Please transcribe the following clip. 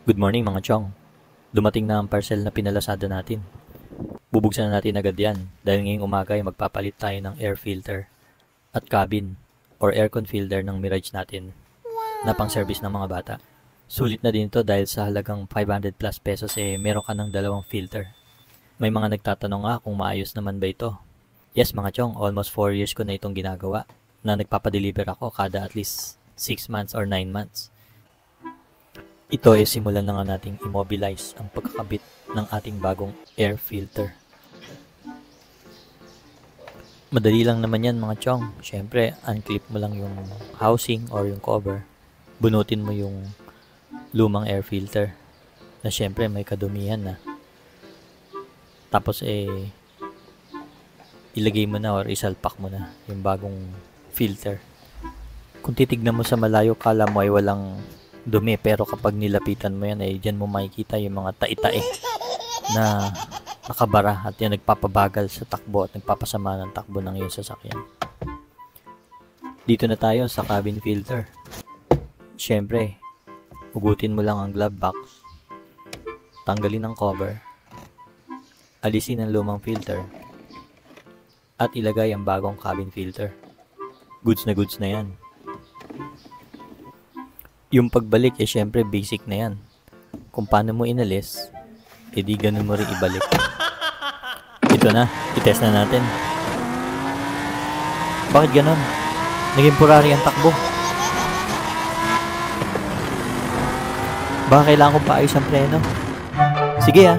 Good morning mga chong. Dumating na ang parcel na pinalasada natin. Bubuksan na natin agad yan dahil ngayong umaga ay magpapalit tayo ng air filter at cabin or aircon filter ng Mirage natin na pang service ng mga bata. Sulit na din ito dahil sa halagang 500 plus pesos meron ka ng dalawang filter. May mga nagtatanong nga kung maayos naman ba ito. Yes mga chong, almost 4 years ko na itong ginagawa na nagpapadeliver ako kada at least 6 months or 9 months. Ito ay simulan na nga nating immobilize ang pagkakabit ng ating bagong air filter. Madali lang naman yan mga chong. Siyempre, unclip mo lang yung housing or yung cover. Bunutin mo yung lumang air filter na siyempre may kadumihan na. Tapos ilagay mo na or isalpak mo na yung bagong filter. Kung titignan mo sa malayo, kala mo ay walang dumi, pero kapag nilapitan mo yan dyan mo makikita yung mga tai-tae na nakabara at yan nagpapabagal sa takbo at nagpapasama ng takbo ng iyong sasakyan. Dito na tayo sa cabin filter. Siyempre, hugutin mo lang ang glove box, tanggalin ang cover, alisin ang lumang filter, at ilagay ang bagong cabin filter. Goods na yan. Yung pagbalik syempre basic na yan. Kung paano mo inalis, di ganun mo rin ibalik. Ito na, itest na natin. Bakit ganun? Naging purari ang takbo. Baka kailangan kong paayos ang preno. Sige